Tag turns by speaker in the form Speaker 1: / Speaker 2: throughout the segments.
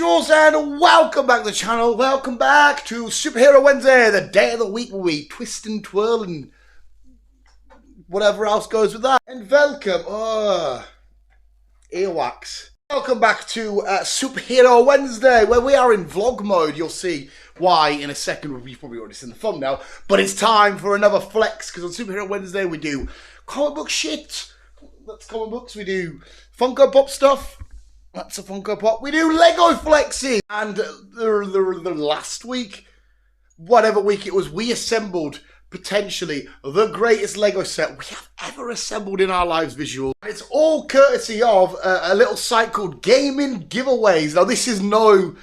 Speaker 1: visuals, and welcome back to the channel. Welcome back to Superhero Wednesday, the day of the week where we twist and twirl and whatever else goes with that. And welcome, earwax. Welcome back to Superhero Wednesday, where we are in vlog mode. You'll see why in a second. You've probably already seen the thumbnail, but it's time for another flex, because on Superhero Wednesday we do comic book shit. That's comic books. We do Funko Pop stuff. That's a Funko Pop. We do Lego flexing. And the last week, whatever week it was, we assembled potentially the greatest Lego set we have ever assembled in our lives visual. And it's all courtesy of a little site called Gaming Giveaways. Now, this is no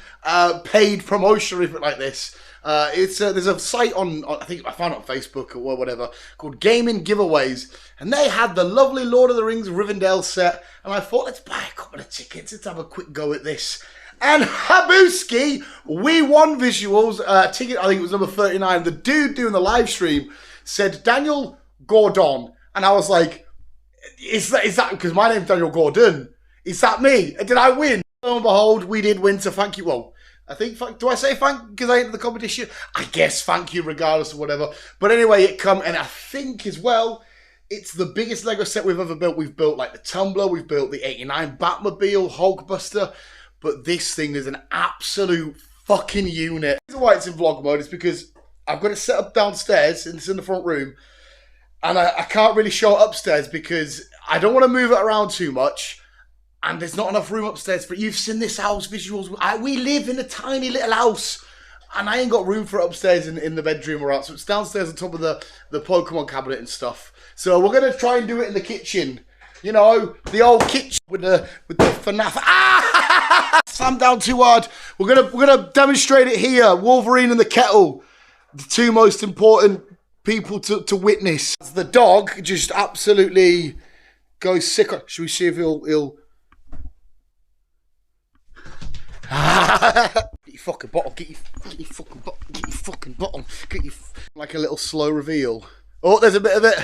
Speaker 1: paid promotion or anything like this. There's a site on, I think I found it on Facebook or whatever, called Gaming Giveaways, and they had the lovely Lord of the Rings Rivendell set, and I thought, let's buy a couple of tickets, let's have a quick go at this. And Habuski, we won visuals, ticket, I think it was number 39, the dude doing the live stream said, Daniel Gordon, and I was like, is that, because my name's Daniel Gordon, is that me? And did I win? Lo and behold, we did win, so thank you. Well, I think, do I say thank because I entered the competition? I guess thank you regardless of whatever. But anyway, it come, and I think as well, it's the biggest Lego set we've ever built. We've built like the Tumbler, we've built the 89 Batmobile, Hulkbuster, but this thing is an absolute fucking unit. The reason why it's in vlog mode is because I've got it set up downstairs, and it's in the front room, and I can't really show it upstairs because I don't want to move it around too much. And there's not enough room upstairs. But you've seen this house visuals. We live in a tiny little house, and I ain't got room for it upstairs in the bedroom or out. So it's downstairs on top of the Pokemon cabinet and stuff. So we're gonna try and do it in the kitchen. You know, the old kitchen with the FNAF. Ah! Slammed down too hard. We're gonna demonstrate it here. Wolverine and the kettle, the two most important people to witness. The dog just absolutely goes sick. Should we see if he'll get your fucking bottle, get your fucking bottle, get your fucking bottle, get your like a little slow reveal. Oh, there's a bit of it.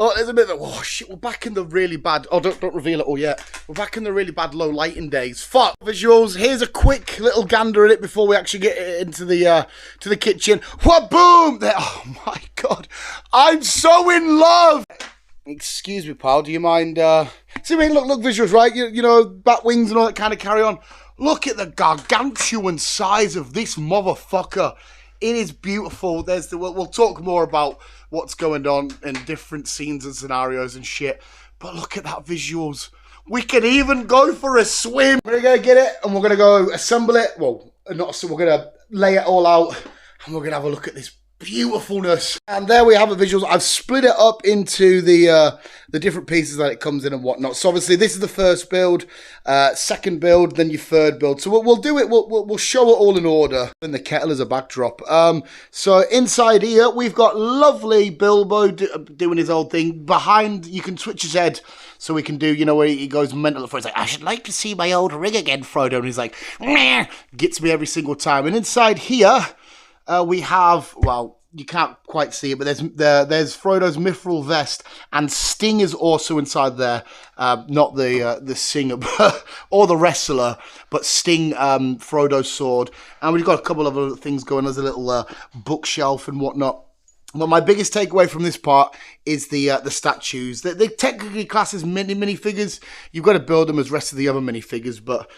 Speaker 1: Oh, there's a bit of it. Oh shit, we're back in the really bad. Oh, don't reveal it all yet. We're back in the really bad low lighting days. Fuck visuals. Here's a quick little gander at it before we actually get into the to the kitchen. What boom! There. Oh my god, I'm so in love. Excuse me, pal. Do you mind? See, I mean, look, visuals, right? You know, bat wings and all that kind of carry on. Look at the gargantuan size of this motherfucker. It is beautiful. We'll talk more about what's going on in different scenes and scenarios and shit. But look at that visuals. We can even go for a swim. We're gonna get it, and we're gonna go assemble it. Well, not so. We're gonna lay it all out, and we're gonna have a look at this beautifulness. And there we have the visuals. I've split it up into the different pieces that it comes in and whatnot. So obviously this is the first build, second build, then your third build. So we'll do it. We'll show it all in order. And the kettle as a backdrop. So inside here we've got lovely Bilbo doing his old thing. Behind, you can switch his head so we can do, you know, where he goes mental. He's like, I should like to see my old ring again, Frodo. And he's like, meh, gets me every single time. And inside here, we have, well, you can't quite see it, but there's Frodo's mithril vest, and Sting is also inside there. Not the singer or the wrestler, but Sting, Frodo's sword. And we've got a couple of other things going. There's a little bookshelf and whatnot. But my biggest takeaway from this part is the statues. They technically class as minifigures. You've got to build them as rest of the other minifigures, but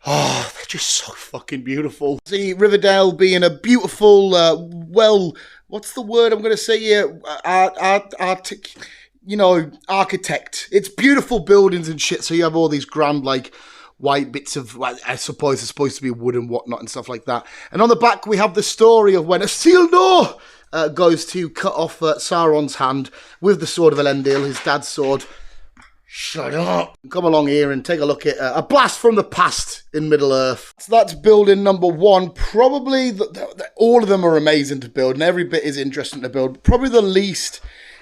Speaker 1: oh, they're just so fucking beautiful. See, Rivendell being a beautiful, well, what's the word I'm going to say here? Architect. It's beautiful buildings and shit. So you have all these grand, like, white bits of, well, I suppose it's supposed to be wood and whatnot and stuff like that. And on the back, we have the story of when Isildur goes to cut off Sauron's hand with the sword of Elendil, his dad's sword. Shut up. Come along here and take a look at a blast from the past in Middle-earth. So that's building number one. Probably, all of them are amazing to build, and every bit is interesting to build. Probably the least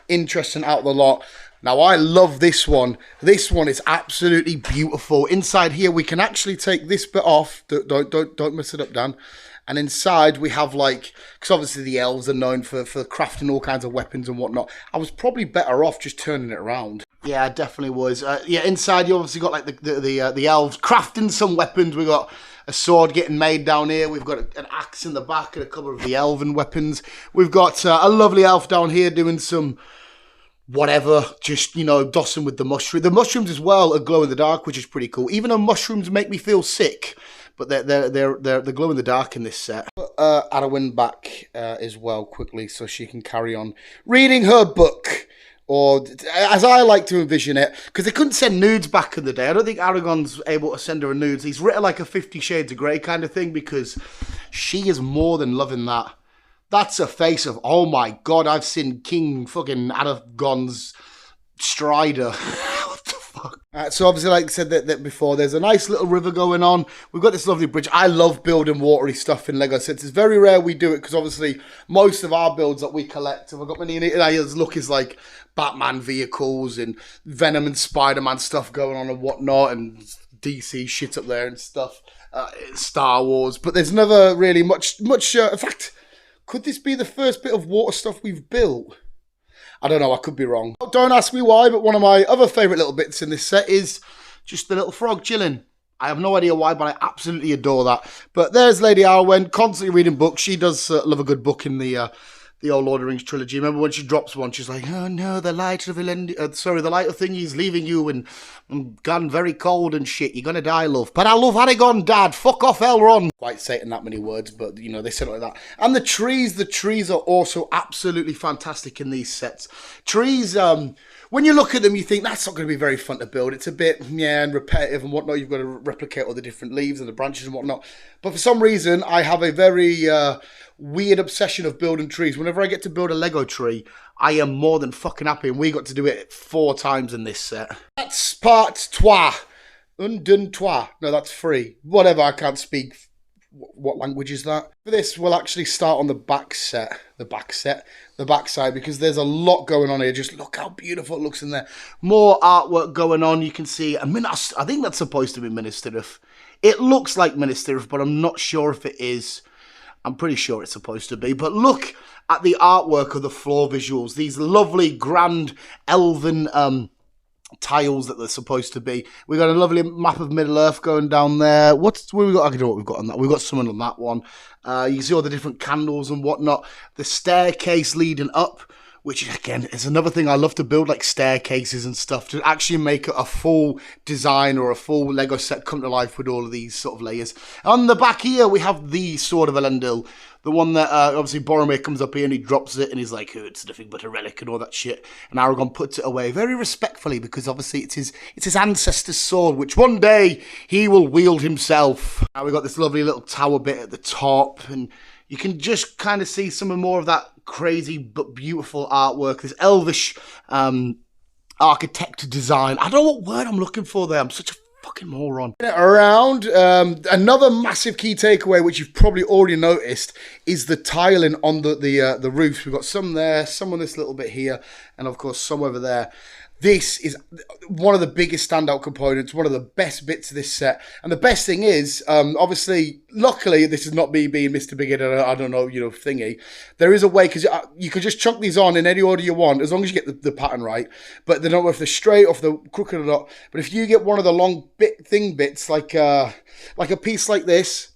Speaker 1: interesting out of the lot. Now, I love this one. This one is absolutely beautiful. Inside here, we can actually take this bit off. Don't mess it up, Dan. And inside we have like, because obviously the elves are known for crafting all kinds of weapons and whatnot. I was probably better off just turning it around. Yeah, I definitely was. Yeah, inside you obviously got like the elves crafting some weapons. We got a sword getting made down here. We've got an axe in the back and a couple of the elven weapons. We've got a lovely elf down here doing some whatever, just, you know, dossing with the mushroom. The mushrooms as well are glow in the dark, which is pretty cool. Even though mushrooms make me feel sick, but they're glow in the dark in this set. Arwen back as well quickly so she can carry on reading her book. Or, as I like to envision it, because they couldn't send nudes back in the day. I don't think Aragon's able to send her a nudes. He's written like a 50 Shades of Grey kind of thing, because she is more than loving that. That's a face of, oh my god, I've seen King fucking Aragon's Strider. What the fuck? So obviously, like I said that before, there's a nice little river going on. We've got this lovely bridge. I love building watery stuff in Lego sets. It's very rare we do it, because obviously most of our builds that we collect, have I got many in it? Look is like Batman vehicles and Venom and Spider-Man stuff going on and whatnot, and DC shit up there and stuff. Star Wars, but there's never really much. In fact, could this be the first bit of water stuff we've built? I don't know, I could be wrong. Don't ask me why, but one of my other favourite little bits in this set is just the little frog chilling. I have no idea why, but I absolutely adore that. But there's Lady Arwen, constantly reading books. She does love a good book in the old Lord of the Rings trilogy. Remember when she drops one, she's like, oh no, the light of the light of thingy's leaving you and I'm gone very cold and shit. You're gonna die, love. But I love Aragorn, Dad. Fuck off, Elrond. Quite say it in that many words, but you know, they said it like that. And the trees are also absolutely fantastic in these sets. Trees, when you look at them, you think that's not going to be very fun to build. It's a bit, yeah, and repetitive and whatnot. You've got to replicate all the different leaves and the branches and whatnot. But for some reason, I have a very weird obsession of building trees. Whenever I get to build a Lego tree, I am more than fucking happy. And we got to do it 4 times in this set. That's part 3. Undun 3. No, that's 3. Whatever, I can't speak. What language is that? For this, we'll actually start on the back set. The back side, because there's a lot going on here. Just look how beautiful it looks in there. More artwork going on. You can see, I think that's supposed to be Minister of. It looks like Minister of, but I'm not sure if it is. I'm pretty sure it's supposed to be. But look at the artwork of the floor visuals. These lovely, grand, elven tiles that they're supposed to be. We got a lovely map of Middle Earth going down there. What we got? I don't know what we've got on that. We've got someone on that one. You can see all the different candles and whatnot. The staircase leading up, which again is another thing I love to build, like staircases and stuff, to actually make a full design or a full Lego set come to life with all of these sort of layers. On the back here, we have the Sword of Elendil. The one that, obviously, Boromir comes up here and he drops it and he's like, oh, it's nothing but a relic and all that shit. And Aragorn puts it away very respectfully, because obviously it's his ancestor's sword, which one day he will wield himself. Now we've got this lovely little tower bit at the top, and you can just kind of see some more of that crazy but beautiful artwork. This elvish architect design. I don't know what word I'm looking for there. I'm such a fucking moron. Around, another massive key takeaway, which you've probably already noticed, is the tiling on the roofs. We've got some there, some on this little bit here, and of course some over there. This is one of the biggest standout components, one of the best bits of this set. And the best thing is, obviously, luckily, this is not me being Mr. Bigot, I don't know, thingy. There is a way, because you can just chunk these on in any order you want, as long as you get the pattern right. But they don't know if they're straight or if they're crooked or not. But if you get one of the long bits, like a piece like this,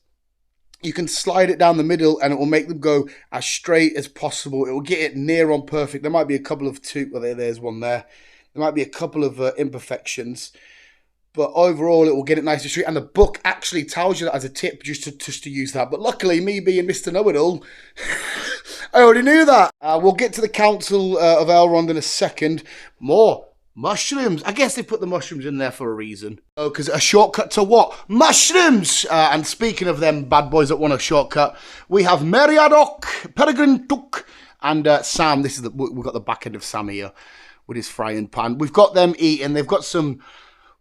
Speaker 1: you can slide it down the middle and it will make them go as straight as possible. It will get it near on perfect. There might be a couple of there's one there. There might be a couple of imperfections, but overall it will get it nice and straight. And the book actually tells you that as a tip, just to use that. But luckily, me being Mr. Know-It-All, I already knew that. We'll get to the Council of Elrond in a second. More mushrooms. I guess they put the mushrooms in there for a reason. Oh, because a shortcut to what? Mushrooms! And speaking of them bad boys that want a shortcut, we have Meriadoc, Peregrine Took, and Sam. We've got the back end of Sam here with his frying pan. We've got them eating. They've got some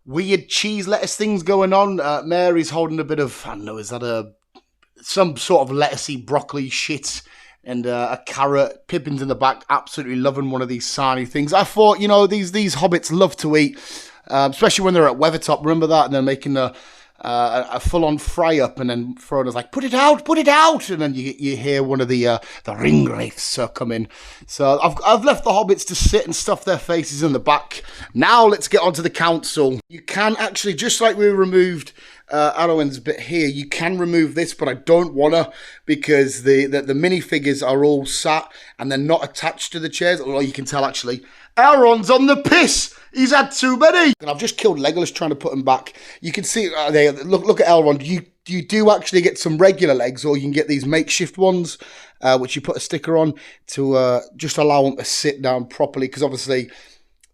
Speaker 1: weird cheese lettuce things going on. Mary's holding a bit of, I don't know, is that some sort of lettucey broccoli shit, and a carrot. Pippin's in the back, absolutely loving one of these sarny things. I thought, these hobbits love to eat, especially when they're at Weathertop. Remember that? And they're making a full-on fry-up, and then Frodo's like, put it out, and then you hear one of the ring wraiths come in. So I've left the hobbits to sit and stuff their faces in the back. Now let's get on to the council. You can actually, just like we removed Arwen's bit here, you can remove this, but I don't wanna, because the minifigures are all sat and they're not attached to the chairs. Although you can tell actually, Elrond's on the piss. He's had too many. And I've just killed Legolas trying to put him back. You can see, there. Look at Elrond. You do actually get some regular legs, or you can get these makeshift ones, which you put a sticker on to just allow them to sit down properly. Because obviously,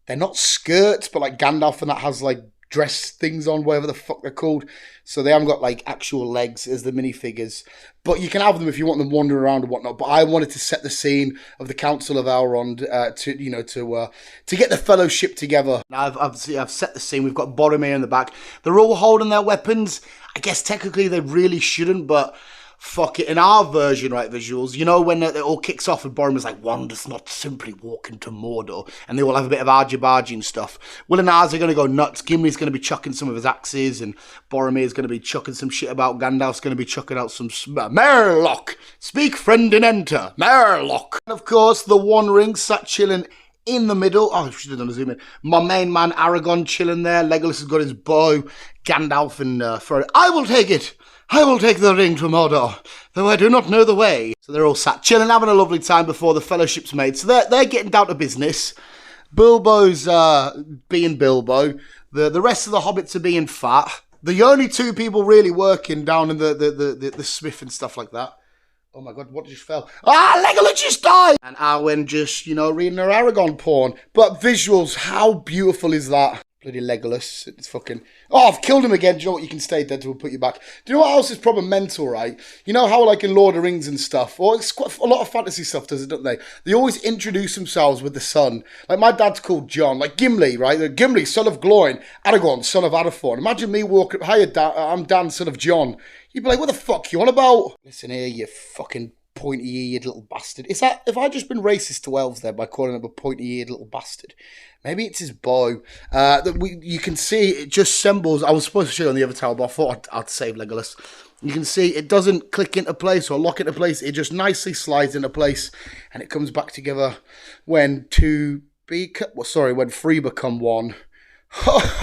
Speaker 1: they're not skirts, but like Gandalf and that has like dress things on, whatever the fuck they're called. So they haven't got like actual legs as the minifigures. But you can have them if you want them wandering around and whatnot. But I wanted to set the scene of the Council of Elrond to get the Fellowship together. Now I've set the scene. We've got Boromir in the back. They're all holding their weapons. I guess technically they really shouldn't, but fuck it. In our version, right, visuals, you know when it all kicks off and Boromir's like, one does not simply walk into Mordor, and they all have a bit of argy-bargy and stuff. Well, in ours, they're going to go nuts. Gimli's going to be chucking some of his axes, and Boromir's going to be chucking some shit about. Gandalf's going to be chucking out some... Merlock! Speak, friend, and enter. Merlock! And of course, the One Ring sat chilling in the middle. Oh, I should have done a zoom in. My main man, Aragorn, chilling there. Legolas has got his bow. Gandalf and Frodo. I will take it! I will take the ring to Mordor, though I do not know the way. So they're all sat chilling, having a lovely time before the Fellowship's made. So they're getting down to business. Bilbo's being Bilbo. The rest of the hobbits are being fat. The only two people really working down in the smith and stuff like that. Oh my god, what just fell? Ah, Legolas just died! And Arwen just, reading her Aragorn porn. But visuals, how beautiful is that? Bloody Legolas. It's fucking... Oh, I've killed him again. Do you know what? You can stay dead till we'll put you back. Do you know what else is probably mental, right? You know how, like, in Lord of the Rings and stuff, or it's quite, a lot of fantasy stuff does it, don't they? They always introduce themselves with the son. Like, my dad's called John. Like, Gimli, right? Gimli, son of Glóin. Aragorn, son of Arathorn. Imagine me walking... Hiya, Dan. I'm Dan, son of John. You'd be like, what the fuck you on about? Listen here, you fucking pointy-eared little bastard. Is that... Have I just been racist to elves there by calling him a pointy-eared little bastard? Maybe it's his bow. You can see it just symbols. I was supposed to show you on the other tower, but I thought I'd save Legolas. You can see it doesn't click into place or lock into place. It just nicely slides into place, and it comes back together when when three become one.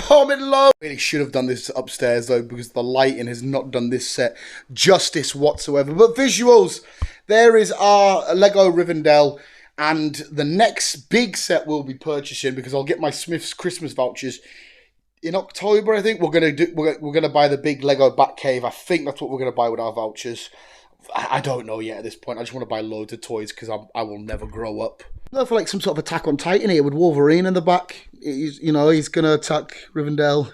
Speaker 1: I'm in love. Really should have done this upstairs though, because the lighting has not done this set justice whatsoever. But visuals, there is our Lego Rivendell. And the next big set we'll be purchasing, because I'll get my Smith's Christmas vouchers in October. I think we're gonna buy the big Lego Batcave. I think that's what we're gonna buy with our vouchers. I don't know yet at this point. I just want to buy loads of toys because I will never grow up. I feel like some sort of Attack on Titan here with Wolverine in the back. He's gonna attack Rivendell.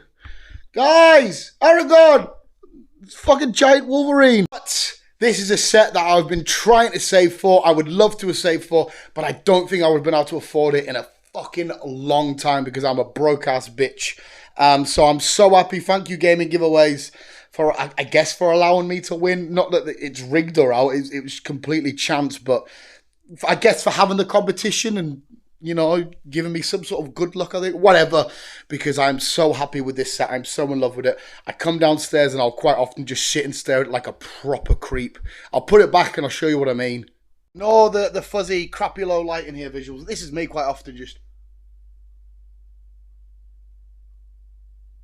Speaker 1: Guys, Aragorn, fucking giant Wolverine. But this is a set that I've been trying to save for. I would love to have saved for, but I don't think I would have been able to afford it in a fucking long time because I'm a broke-ass bitch. So I'm so happy. Thank you, Gaming Giveaways, for, I guess, for allowing me to win. Not that it's rigged or out. It was completely chance, but I guess for having the competition and, giving me some sort of good luck, I think. Whatever, because I'm so happy with this set. I'm so in love with it. I come downstairs and I'll quite often just sit and stare at it like a proper creep. I'll put it back and I'll show you what I mean. No, the fuzzy, crappy low light in here visuals. This is me quite often just...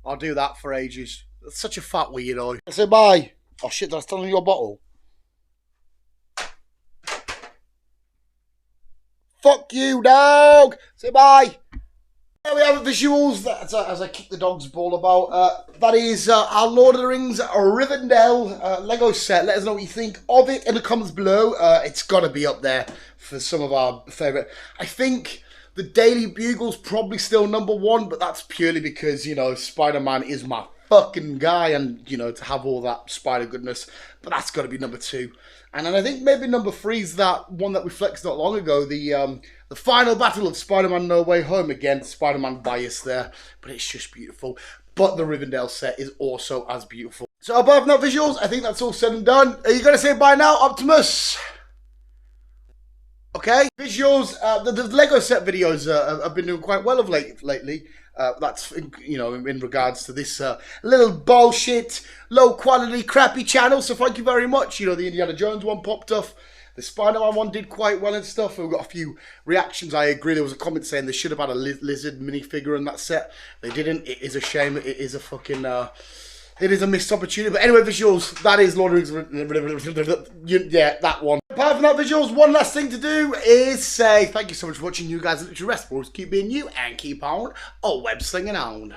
Speaker 1: I'll do that for ages. That's such a fat weirdo. I say bye. Oh shit, did I still in your bottle? Fuck you, dog! Say bye! There we have it, visuals, as I kick the dog's ball about. That is our Lord of the Rings Rivendell Lego set. Let us know what you think of it in the comments below. It's got to be up there for some of our favourite. I think the Daily Bugle's probably still #1, but that's purely because, Spider-Man is my fucking guy, and, to have all that spider goodness. But that's got to be #2. And then I think maybe #3 is that one that we flexed not long ago, the final battle of Spider-Man No Way Home. Again, Spider-Man bias there, but it's just beautiful. But the Rivendell set is also as beautiful. So above that visuals, I think that's all said and done. Are you going to say bye now, Optimus? Okay, visuals, the Lego set videos have been doing quite well of lately. That's, you know, in regards to this little bullshit, low quality, crappy channel. So thank you very much. You know, the Indiana Jones one popped off. The Spider-Man one did quite well and stuff. We've got a few reactions. I agree. There was a comment saying they should have had a lizard minifigure in that set. They didn't. It is a shame. It is a fucking... it is a missed opportunity. But anyway, visuals, that is Lord of the Rings. Yeah, that one. Apart from that, visuals, one last thing to do is say thank you so much for watching. You guys are literally rest. Always keep being you and keep on web slinging on.